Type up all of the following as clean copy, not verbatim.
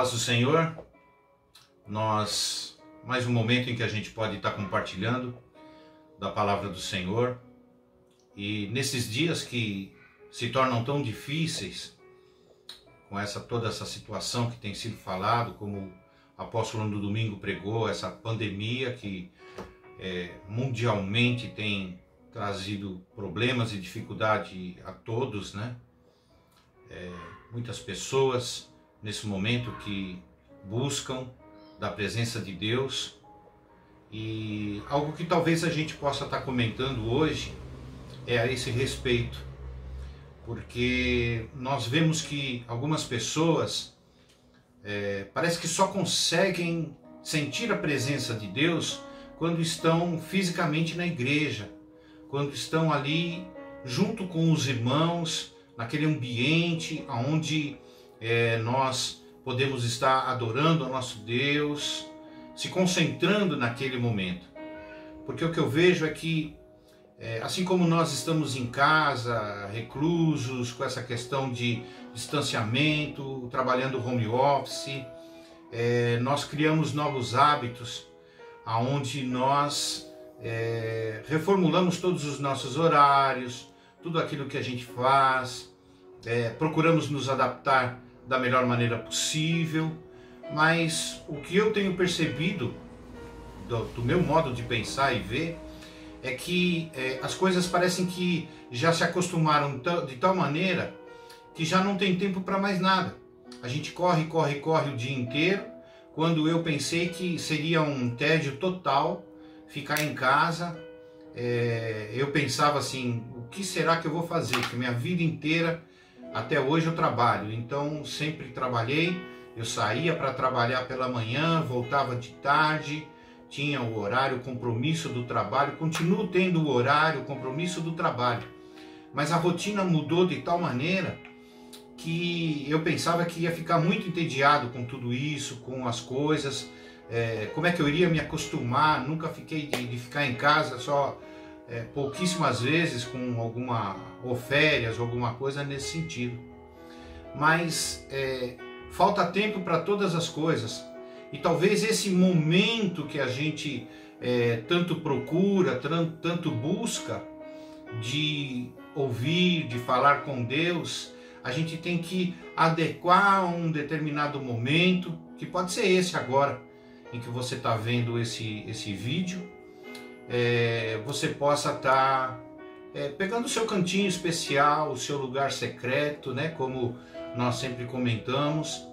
paz do Senhor, mais um momento em que a gente pode estar compartilhando da palavra do Senhor. E nesses dias que se tornam tão difíceis, com toda essa situação que tem sido falado, como o apóstolo no domingo pregou, essa pandemia que mundialmente tem trazido problemas e dificuldade a todos, né? Muitas pessoas nesse momento que buscam da presença de Deus, e algo que talvez a gente possa estar comentando hoje é a esse respeito, porque nós vemos que algumas pessoas parece que só conseguem sentir a presença de Deus quando estão fisicamente na igreja, quando estão ali junto com os irmãos, naquele ambiente onde nós podemos estar adorando ao nosso Deus, se concentrando naquele momento. Porque o que eu vejo é que, assim como nós estamos em casa, reclusos, com essa questão de distanciamento, trabalhando home office, nós criamos novos hábitos, onde nós reformulamos todos os nossos horários, tudo aquilo que a gente faz, procuramos nos adaptar da melhor maneira possível, mas o que eu tenho percebido do meu modo de pensar e ver é que as coisas parecem que já se acostumaram de tal maneira que já não tem tempo para mais nada. A gente corre o dia inteiro, quando eu pensei que seria um tédio total ficar em casa. Eu pensava assim, o que será que eu vou fazer? Que minha vida inteira, até hoje eu trabalho, então sempre trabalhei, eu saía para trabalhar pela manhã, voltava de tarde, tinha o horário, o compromisso do trabalho, continuo tendo o horário, o compromisso do trabalho, mas a rotina mudou de tal maneira que eu pensava que ia ficar muito entediado com tudo isso, com as coisas, como é que eu iria me acostumar. Nunca fiquei de ficar em casa só pouquíssimas vezes, com alguma ou férias ou alguma coisa nesse sentido, mas falta tempo para todas as coisas, e talvez esse momento que a gente tanto procura, tanto busca de ouvir, de falar com Deus, a gente tem que adequar a um determinado momento, que pode ser esse agora, em que você está vendo esse vídeo, você possa estar pegando o seu cantinho especial, o seu lugar secreto, né? Como nós sempre comentamos,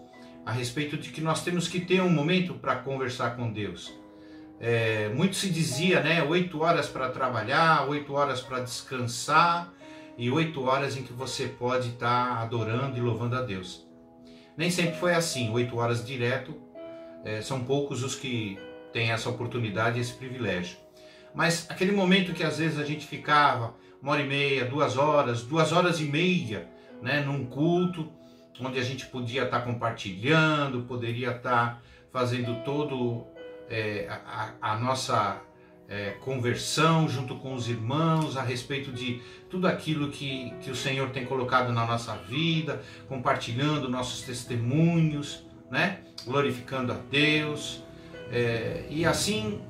a respeito de que nós temos que ter um momento para conversar com Deus. Muito se dizia, né? 8 horas para trabalhar, 8 horas para descansar e 8 horas em que você pode estar adorando e louvando a Deus. Nem sempre foi assim, 8 horas direto, são poucos os que têm essa oportunidade e esse privilégio. Mas aquele momento que às vezes a gente ficava 1h30, 2 horas, 2h30, né, num culto, onde a gente podia estar compartilhando, poderia estar fazendo todo a nossa conversão junto com os irmãos a respeito de tudo aquilo que o Senhor tem colocado na nossa vida, compartilhando nossos testemunhos, né, glorificando a Deus, e assim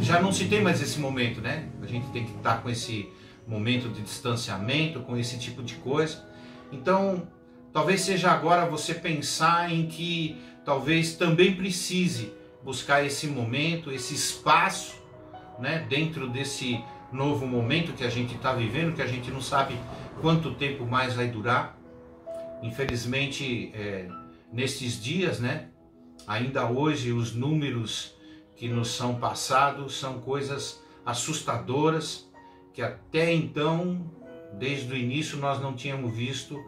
já não se tem mais esse momento, né? A gente tem que estar com esse momento de distanciamento, com esse tipo de coisa. Então, talvez seja agora você pensar em que talvez também precise buscar esse momento, esse espaço, né? Dentro desse novo momento que a gente está vivendo, que a gente não sabe quanto tempo mais vai durar. Infelizmente, nesses dias, né? Ainda hoje os números que nos são passados são coisas assustadoras, que até então, desde o início, nós não tínhamos visto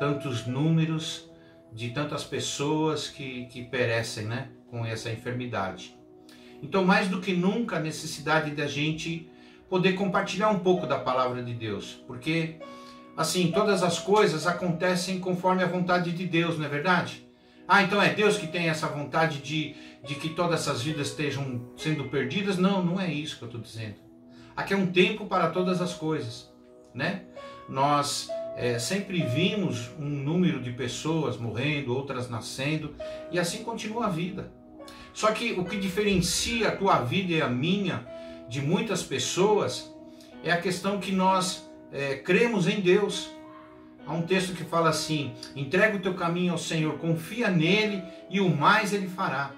tantos números de tantas pessoas que perecem, né, com essa enfermidade. Então, mais do que nunca, a necessidade da gente poder compartilhar um pouco da palavra de Deus, porque assim, todas as coisas acontecem conforme a vontade de Deus, não é verdade? Então é Deus que tem essa vontade de que todas essas vidas estejam sendo perdidas? Não, não é isso que eu estou dizendo. Aqui é um tempo para todas as coisas, né? Nós sempre vimos um número de pessoas morrendo, outras nascendo, e assim continua a vida. Só que o que diferencia a tua vida e a minha de muitas pessoas é a questão que nós cremos em Deus. Há um texto que fala assim: entrega o teu caminho ao Senhor, confia nele e o mais ele fará.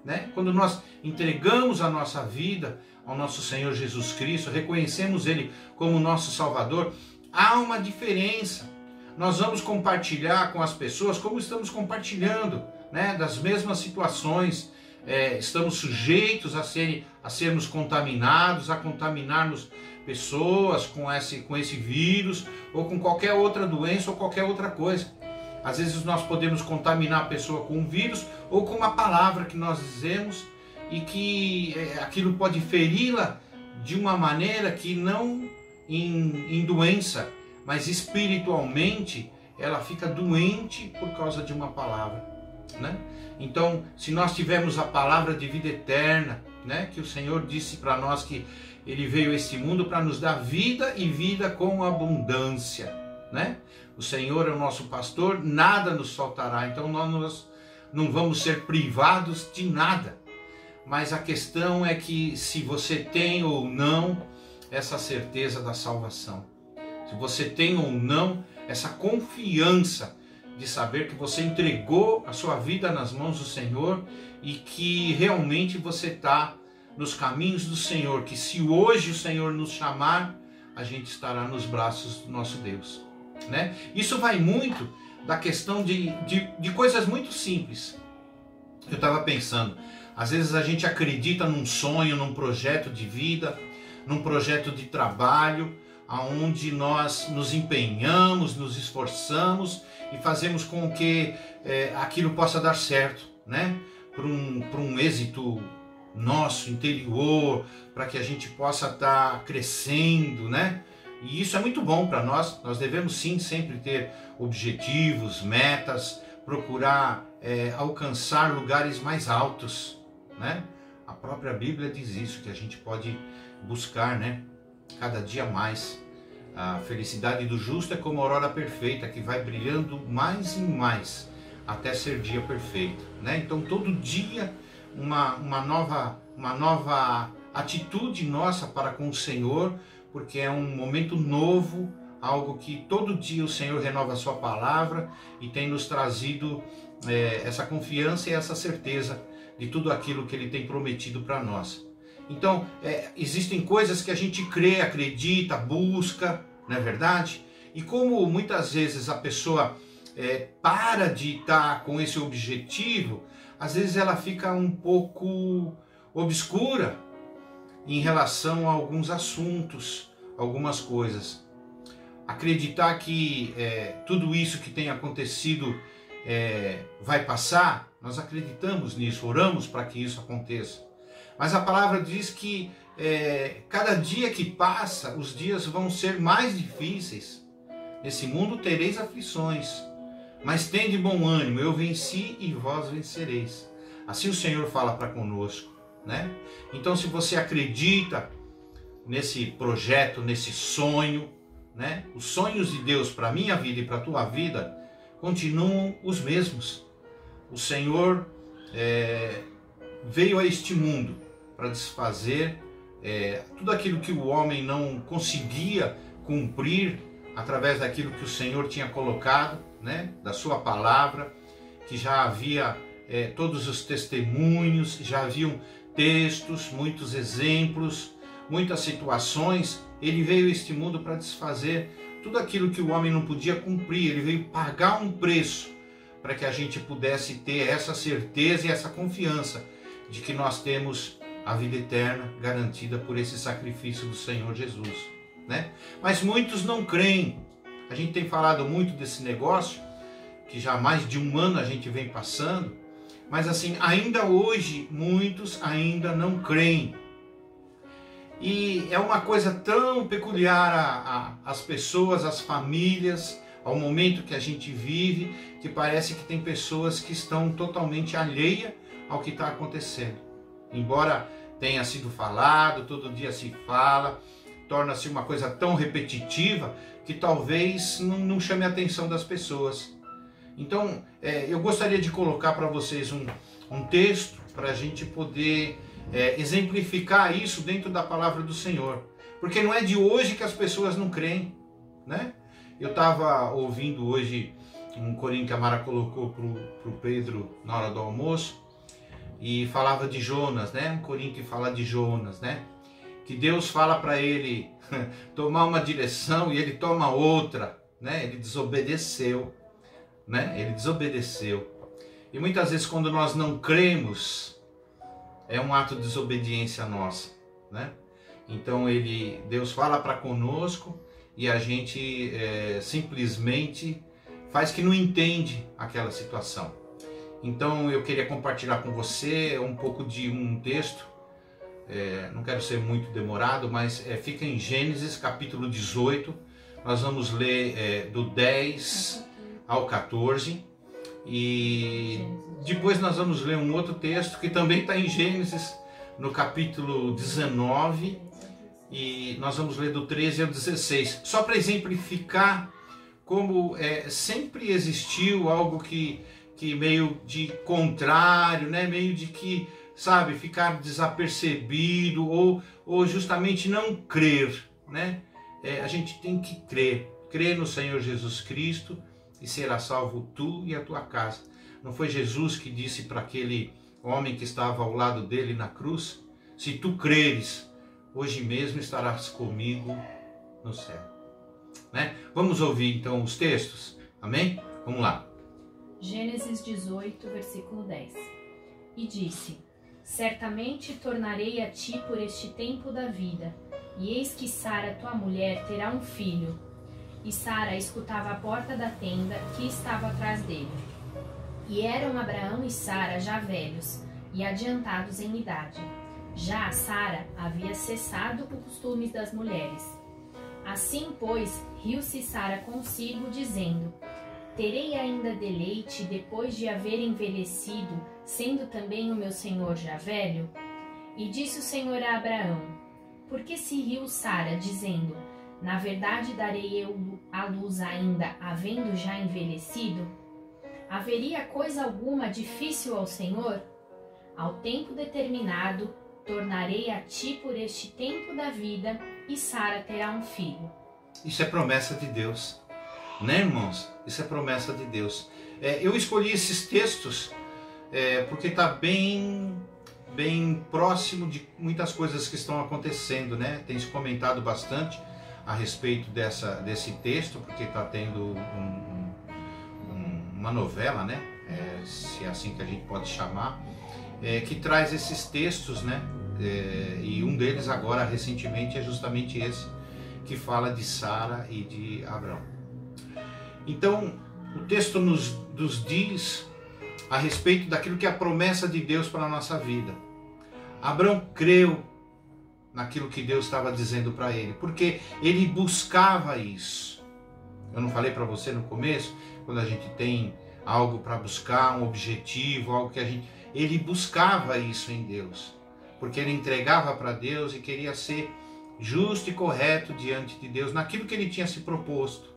Né? Quando nós entregamos a nossa vida ao nosso Senhor Jesus Cristo, reconhecemos ele como nosso Salvador, há uma diferença. Nós vamos compartilhar com as pessoas como estamos compartilhando, né? Das mesmas situações. Estamos sujeitos a sermos contaminados, a contaminarmos pessoas com esse vírus ou com qualquer outra doença ou qualquer outra coisa. Às vezes nós podemos contaminar a pessoa com um vírus ou com uma palavra que nós dizemos e que aquilo pode feri-la de uma maneira que não em doença, mas espiritualmente ela fica doente por causa de uma palavra, né? Então, se nós tivermos a palavra de vida eterna, né, que o Senhor disse para nós que ele veio a este mundo para nos dar vida e vida com abundância, né? O Senhor é o nosso pastor, nada nos faltará. Então nós não vamos ser privados de nada. Mas a questão é que se você tem ou não essa certeza da salvação, se você tem ou não essa confiança de saber que você entregou a sua vida nas mãos do Senhor e que realmente você está nos caminhos do Senhor, que se hoje o Senhor nos chamar, a gente estará nos braços do nosso Deus, né? Isso vai muito da questão de coisas muito simples. Eu estava pensando, às vezes a gente acredita num sonho, num projeto de vida, num projeto de trabalho, aonde nós nos empenhamos, nos esforçamos e fazemos com que aquilo possa dar certo, né? Para um êxito nosso interior, para que a gente possa estar crescendo, né? E isso é muito bom para nós. Nós devemos sim sempre ter objetivos, metas, procurar alcançar lugares mais altos, né? A própria Bíblia diz isso, que a gente pode buscar, né, cada dia mais. A felicidade do justo é como a aurora perfeita, que vai brilhando mais e mais até ser dia perfeito, né? Então todo dia uma nova atitude nossa para com o Senhor, porque é um momento novo, algo que todo dia o Senhor renova a sua palavra e tem nos trazido essa confiança e essa certeza de tudo aquilo que Ele tem prometido para nós. Então, existem coisas que a gente crê, acredita, busca, não é verdade? E como muitas vezes a pessoa para de estar com esse objetivo, às vezes ela fica um pouco obscura em relação a alguns assuntos, algumas coisas. Acreditar que tudo isso que tem acontecido vai passar, nós acreditamos nisso, oramos para que isso aconteça. Mas a palavra diz que cada dia que passa, os dias vão ser mais difíceis. Nesse mundo tereis aflições, mas tende bom ânimo, eu venci e vós vencereis. Assim o Senhor fala para conosco, né? Então, se você acredita nesse projeto, nesse sonho, né? Os sonhos de Deus para a minha vida e para a tua vida continuam os mesmos. O Senhor veio a este mundo para desfazer tudo aquilo que o homem não conseguia cumprir através daquilo que o Senhor tinha colocado, né, da sua palavra, que já havia todos os testemunhos, já haviam textos, muitos exemplos, muitas situações. Ele veio a este mundo para desfazer tudo aquilo que o homem não podia cumprir. Ele veio pagar um preço para que a gente pudesse ter essa certeza e essa confiança de que nós temos a vida eterna garantida por esse sacrifício do Senhor Jesus, né? Mas muitos não creem. A gente tem falado muito desse negócio, que já há mais de um ano a gente vem passando, mas assim, ainda hoje, muitos ainda não creem. E é uma coisa tão peculiar às pessoas, às famílias, ao momento que a gente vive, que parece que tem pessoas que estão totalmente alheias ao que está acontecendo. Embora tenha sido falado, todo dia se fala, torna-se uma coisa tão repetitiva que talvez não chame a atenção das pessoas. Então, eu gostaria de colocar para vocês um texto para a gente poder exemplificar isso dentro da palavra do Senhor. Porque não é de hoje que as pessoas não creem, né? Eu estava ouvindo hoje um corinho que a Mara colocou para o Pedro na hora do almoço e falava de Jonas, né? Um corinho que fala de Jonas, né? Que Deus fala para ele tomar uma direção e ele toma outra, né? Ele desobedeceu, né? Ele desobedeceu. E muitas vezes quando nós não cremos, é um ato de desobediência nossa, né? Então Deus fala para conosco e a gente simplesmente faz que não entende aquela situação. Então eu queria compartilhar com você um pouco de um texto, não quero ser muito demorado, mas fica em Gênesis capítulo 18, nós vamos ler do 10 ao 14 e depois nós vamos ler um outro texto que também está em Gênesis, no capítulo 19, e nós vamos ler do 13 ao 16, só para exemplificar como sempre existiu algo que meio de contrário, né? Meio de que, sabe, ficar desapercebido ou justamente não crer, né? A gente tem que crer no Senhor Jesus Cristo e será salvo tu e a tua casa. Não foi Jesus que disse para aquele homem que estava ao lado dele na cruz? Se tu creres, hoje mesmo estarás comigo no céu. Né? Vamos ouvir então os textos? Amém? Vamos lá. Gênesis 18, versículo 10. E disse: certamente tornarei a ti por este tempo da vida, e eis que Sara, tua mulher, terá um filho. E Sara escutava a porta da tenda que estava atrás dele. E eram Abraão e Sara já velhos e adiantados em idade. Já Sara havia cessado o costume das mulheres. Assim, pois, riu-se Sara consigo, dizendo: terei ainda deleite depois de haver envelhecido, sendo também o meu senhor já velho? E disse o Senhor a Abraão: por que se riu Sara, dizendo: na verdade darei eu à luz ainda, havendo já envelhecido? Haveria coisa alguma difícil ao Senhor? Ao tempo determinado, tornarei a ti por este tempo da vida, e Sara terá um filho. Isso é promessa de Deus, né, irmãos? Isso é promessa de Deus. Eu escolhi esses textos porque está bem próximo de muitas coisas que estão acontecendo, né? Tem se comentado bastante a respeito desse texto, porque está tendo uma novela, né? Se é assim que a gente pode chamar, que traz esses textos, né? E um deles agora, recentemente, é justamente esse, que fala de Sara e de Abraão. Então, o texto nos diz a respeito daquilo que é a promessa de Deus para a nossa vida. Abraão creu naquilo que Deus estava dizendo para ele, porque ele buscava isso. Eu não falei para você no começo, quando a gente tem algo para buscar, um objetivo, algo que ele buscava isso em Deus, porque ele entregava para Deus e queria ser justo e correto diante de Deus naquilo que ele tinha se proposto,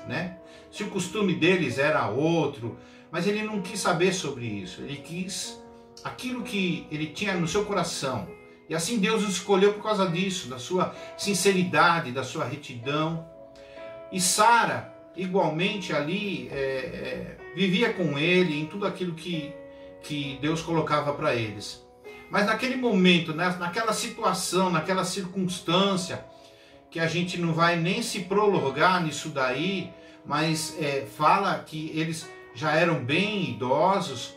né? Se o costume deles era outro, mas ele não quis saber sobre isso, ele quis aquilo que ele tinha no seu coração. E assim Deus o escolheu por causa disso, da sua sinceridade, da sua retidão. E Sara, igualmente ali, vivia com ele em tudo aquilo que Deus colocava para eles. Mas naquele momento, naquela situação, naquela circunstância, que a gente não vai nem se prolongar nisso daí, mas fala que eles já eram bem idosos,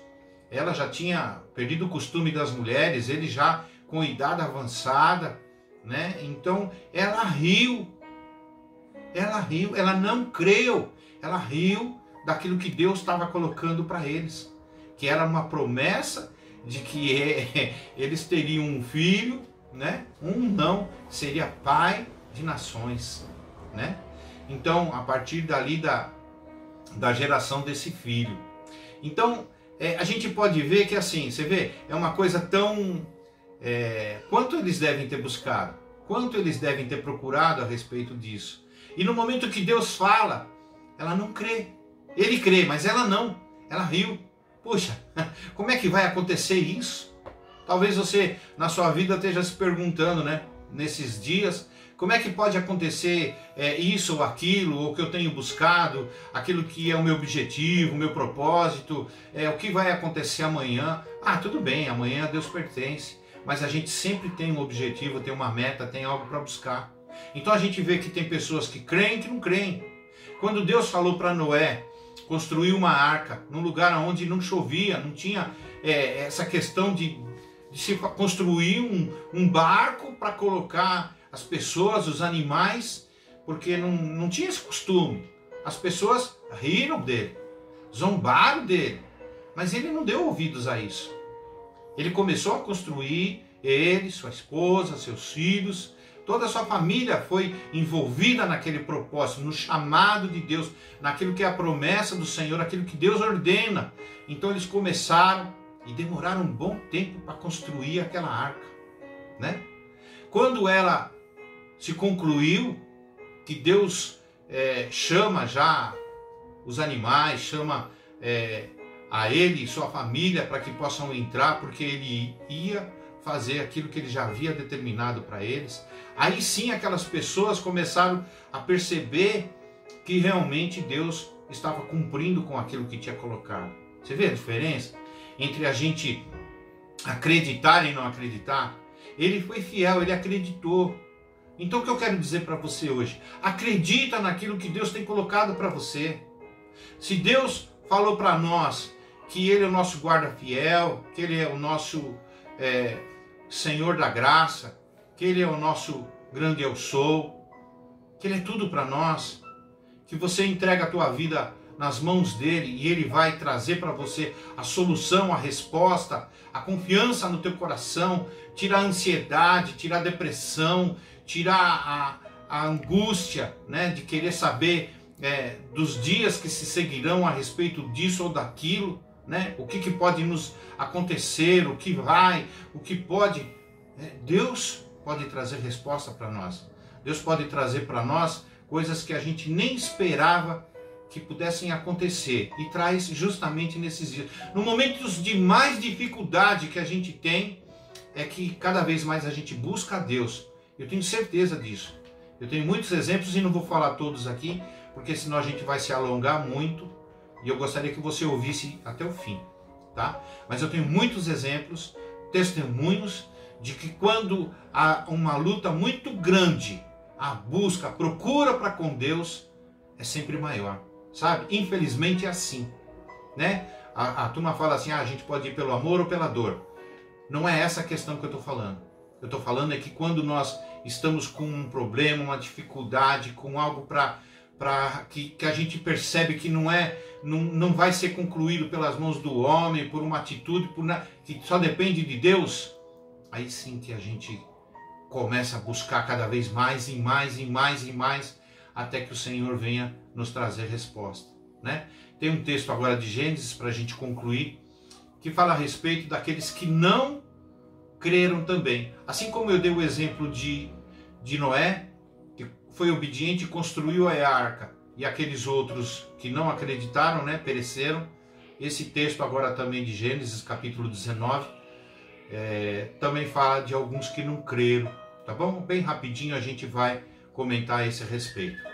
ela já tinha perdido o costume das mulheres, ele já com idade avançada, né? Então ela riu, ela não creu, ela riu daquilo que Deus estava colocando para eles, que era uma promessa de que eles teriam um filho, né? Seria pai de nações, né? Então, a partir dali da geração desse filho. Então, a gente pode ver que assim, você vê, é uma coisa tão... quanto eles devem ter buscado? quanto eles devem ter procurado a respeito disso. E no momento que Deus fala, ela não crê. Ele crê, mas ela não. Ela riu. Puxa, como é que vai acontecer isso? Talvez você, na sua vida, esteja se perguntando, né? Nesses dias, como é que pode acontecer isso ou aquilo, ou que eu tenho buscado, aquilo que é o meu objetivo, o meu propósito, o que vai acontecer amanhã? Ah, tudo bem, amanhã a Deus pertence, mas a gente sempre tem um objetivo, tem uma meta, tem algo para buscar. Então a gente vê que tem pessoas que creem e que não creem. Quando Deus falou para Noé construir uma arca num lugar onde não chovia, não tinha essa questão de se construir um barco para colocar as pessoas, os animais, porque não tinha esse costume. As pessoas riram dele, zombaram dele, mas ele não deu ouvidos a isso. Ele começou a construir, ele, sua esposa, seus filhos, toda a sua família foi envolvida naquele propósito, no chamado de Deus, naquilo que é a promessa do Senhor, aquilo que Deus ordena. Então eles começaram e demoraram um bom tempo para construir aquela arca, né? Quando ela se concluiu, que Deus chama já os animais, chama a ele e sua família para que possam entrar, porque ele ia fazer aquilo que ele já havia determinado para eles. Aí sim aquelas pessoas começaram a perceber que realmente Deus estava cumprindo com aquilo que tinha colocado. Você vê a diferença entre a gente acreditar e não acreditar? Ele foi fiel, ele acreditou. Então o que eu quero dizer para você hoje? Acredita naquilo que Deus tem colocado para você. Se Deus falou para nós que Ele é o nosso guarda fiel, que Ele é o nosso Senhor da graça, que Ele é o nosso grande eu sou, que Ele é tudo para nós, que você entrega a tua vida nas mãos dele e ele vai trazer para você a solução, a resposta, a confiança no teu coração, tirar a ansiedade, tirar a depressão, tirar a angústia, né, de querer saber dos dias que se seguirão a respeito disso ou daquilo, né, o que pode nos acontecer, o que pode. Deus pode trazer resposta para nós. Deus pode trazer para nós coisas que a gente nem esperava que pudessem acontecer, e traz justamente nesses dias. No momentos de mais dificuldade que a gente tem, é que cada vez mais a gente busca a Deus. Eu tenho certeza disso. Eu tenho muitos exemplos e não vou falar todos aqui, porque senão a gente vai se alongar muito, e eu gostaria que você ouvisse até o fim, tá? Mas eu tenho muitos exemplos, testemunhos, de que quando há uma luta muito grande, a busca, a procura para com Deus é sempre maior. Sabe? Infelizmente é assim, né? A turma fala assim, a gente pode ir pelo amor ou pela dor. Não é essa a questão que eu estou falando. Eu estou falando é que quando nós estamos com um problema, uma dificuldade, com algo que a gente percebe que não vai ser concluído pelas mãos do homem, por uma atitude, que só depende de Deus, aí sim que a gente começa a buscar cada vez mais e mais e mais e mais, até que o Senhor venha nos trazer resposta, né? Tem um texto agora de Gênesis para a gente concluir, que fala a respeito daqueles que não creram também. Assim como eu dei o exemplo de Noé, que foi obediente e construiu a arca, e aqueles outros que não acreditaram, né, pereceram. Esse texto agora também de Gênesis, capítulo 19, também fala de alguns que não creram, tá bom? Bem rapidinho a gente vai comentar a esse respeito.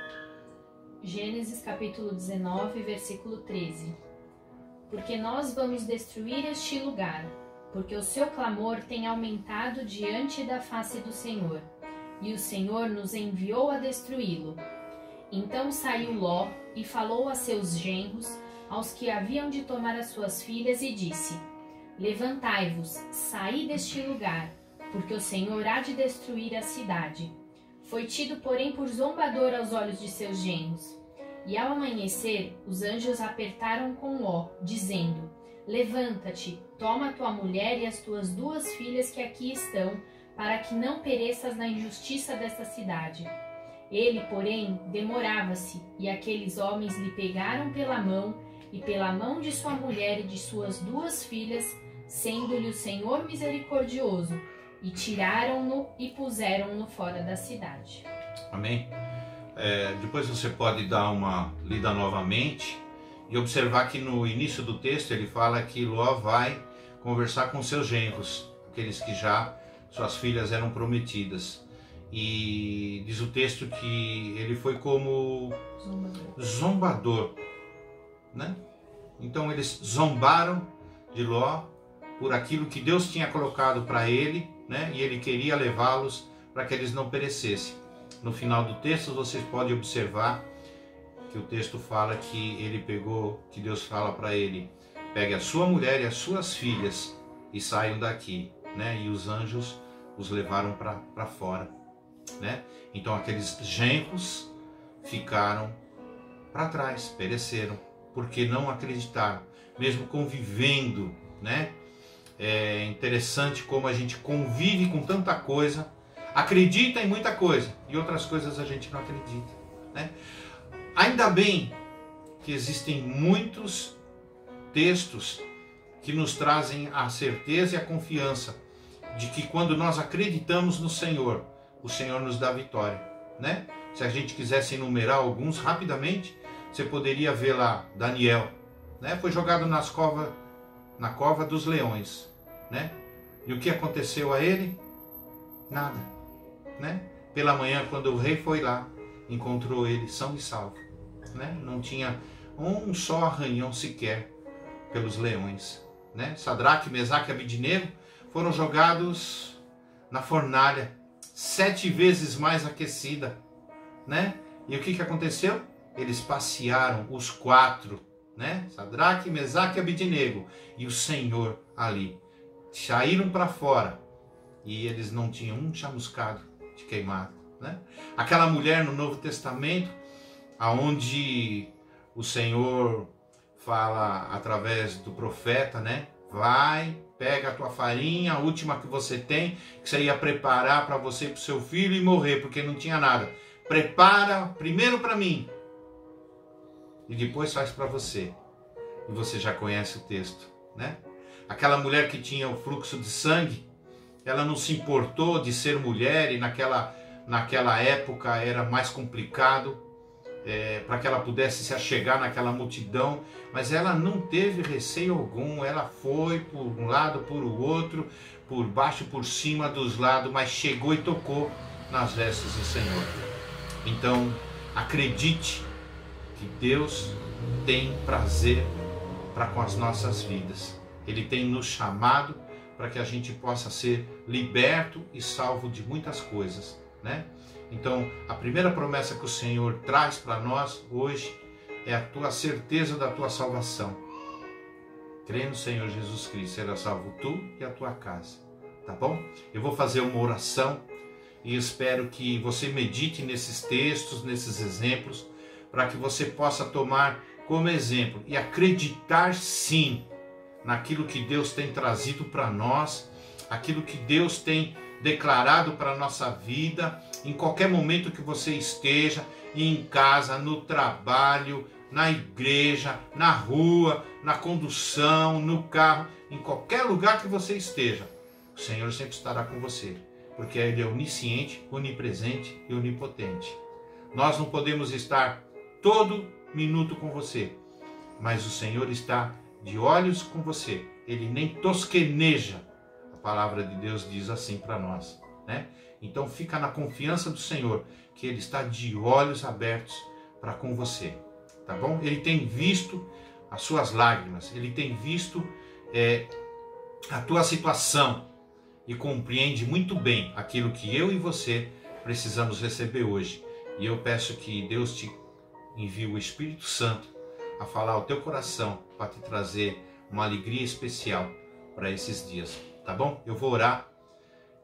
Gênesis capítulo 19, versículo 13. Porque nós vamos destruir este lugar, porque o seu clamor tem aumentado diante da face do Senhor, e o Senhor nos enviou a destruí-lo. Então saiu Ló e falou a seus genros, aos que haviam de tomar as suas filhas, e disse: Levantai-vos, saí deste lugar, porque o Senhor há de destruir a cidade. Foi tido, porém, por zombador aos olhos de seus genros. E ao amanhecer, os anjos apertaram com Ló, dizendo: Levanta-te, toma tua mulher e as tuas 2 filhas que aqui estão, para que não pereças na injustiça desta cidade. Ele, porém, demorava-se, e aqueles homens lhe pegaram pela mão, e pela mão de sua mulher e de suas 2 filhas, sendo-lhe o Senhor misericordioso, e tiraram-no e puseram-no fora da cidade. Amém? Depois você pode dar uma lida novamente e observar que no início do texto ele fala que Ló vai conversar com seus genros, aqueles que já suas filhas eram prometidas. E diz o texto que ele foi como zombador, né? Então eles zombaram de Ló por aquilo que Deus tinha colocado para ele, né? E ele queria levá-los para que eles não perecessem. No final do texto vocês podem observar que o texto fala que ele pegou, que Deus fala para ele: pegue a sua mulher e as suas filhas e saiam daqui, né? E os anjos os levaram para fora, né? Então aqueles genros ficaram para trás, pereceram, porque não acreditaram, mesmo convivendo, né? É interessante como a gente convive com tanta coisa, acredita em muita coisa e outras coisas a gente não acredita, né? Ainda bem que existem muitos textos que nos trazem a certeza e a confiança de que quando nós acreditamos no Senhor, o Senhor nos dá vitória, né? Se a gente quisesse enumerar alguns rapidamente, você poderia ver lá Daniel, né? Foi jogado na cova dos leões, né? E o que aconteceu a ele? Nada, né? Pela manhã, quando o rei foi lá, encontrou ele são e salvo, né? Não tinha um só arranhão sequer pelos leões, né? Sadraque, Mesaque e Abidnego foram jogados na fornalha, 7 vezes mais aquecida, né? E o que aconteceu? Eles passearam, os 4, né? Sadraque, Mesaque e Abidnego, e o Senhor ali. Saíram para fora e eles não tinham um chamuscado de queimado, né? Aquela mulher no Novo Testamento, aonde o Senhor fala através do profeta, né? Vai, pega a tua farinha, a última que você tem, que você ia preparar para você e para o seu filho e morrer, porque não tinha nada. Prepara primeiro para mim e depois faz para você. E você já conhece o texto, né? Aquela mulher que tinha o fluxo de sangue, ela não se importou de ser mulher, e naquela época era mais complicado para que ela pudesse se achegar naquela multidão, mas ela não teve receio algum. Ela foi por um lado, por o outro, por baixo, por cima dos lados, mas chegou e tocou nas vestes do Senhor. Então acredite que Deus tem prazer para com as nossas vidas. Ele tem nos chamado para que a gente possa ser liberto e salvo de muitas coisas, né? Então, a primeira promessa que o Senhor traz para nós hoje é a tua certeza da tua salvação. Crê no Senhor Jesus Cristo, será salvo tu e a tua casa, tá bom? Eu vou fazer uma oração e espero que você medite nesses textos, nesses exemplos, para que você possa tomar como exemplo e acreditar sim naquilo que Deus tem trazido para nós, aquilo que Deus tem declarado para a nossa vida, em qualquer momento que você esteja, em casa, no trabalho, na igreja, na rua, na condução, no carro, em qualquer lugar que você esteja, o Senhor sempre estará com você, porque Ele é onisciente, onipresente e onipotente. Nós não podemos estar todo minuto com você, mas o Senhor está de olhos com você, Ele nem tosqueneja. A palavra de Deus diz assim para nós, né? Então fica na confiança do Senhor, que Ele está de olhos abertos para com você, tá bom? Ele tem visto as suas lágrimas, Ele tem visto a tua situação e compreende muito bem aquilo que eu e você precisamos receber hoje. E eu peço que Deus te envie o Espírito Santo a falar ao teu coração para te trazer uma alegria especial para esses dias, tá bom? Eu vou orar,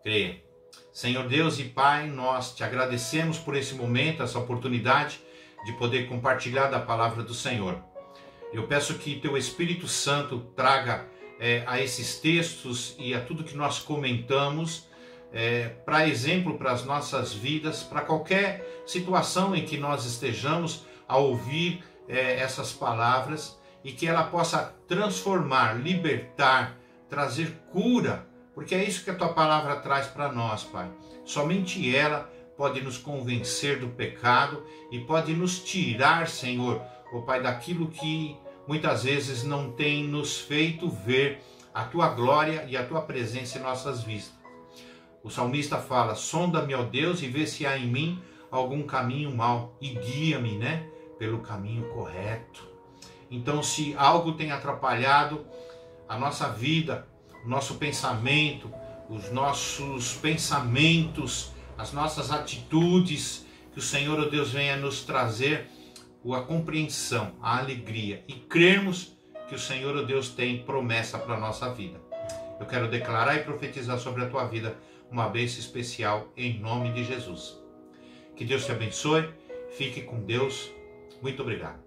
creia. Senhor Deus e Pai, nós te agradecemos por esse momento, essa oportunidade de poder compartilhar da palavra do Senhor. Eu peço que teu Espírito Santo traga a esses textos e a tudo que nós comentamos para exemplo para as nossas vidas, para qualquer situação em que nós estejamos a ouvir essas palavras, e que ela possa transformar, libertar, trazer cura Porque é isso que a tua palavra traz para nós, Pai. Somente ela pode nos convencer do pecado e pode nos tirar, Senhor, ó Pai, daquilo que muitas vezes não tem nos feito ver a tua glória e a tua presença em nossas vidas. O salmista fala: sonda-me, ó Deus, e vê se há em mim algum caminho mau e guia-me, pelo caminho correto. Então, se algo tem atrapalhado a nossa vida, o nosso pensamento, os nossos pensamentos, as nossas atitudes, que o Senhor, ó Deus, venha nos trazer a compreensão, a alegria e crermos que o Senhor, ó Deus, tem promessa para a nossa vida. Eu quero declarar e profetizar sobre a tua vida uma bênção especial em nome de Jesus. Que Deus te abençoe, fique com Deus. Muito obrigado.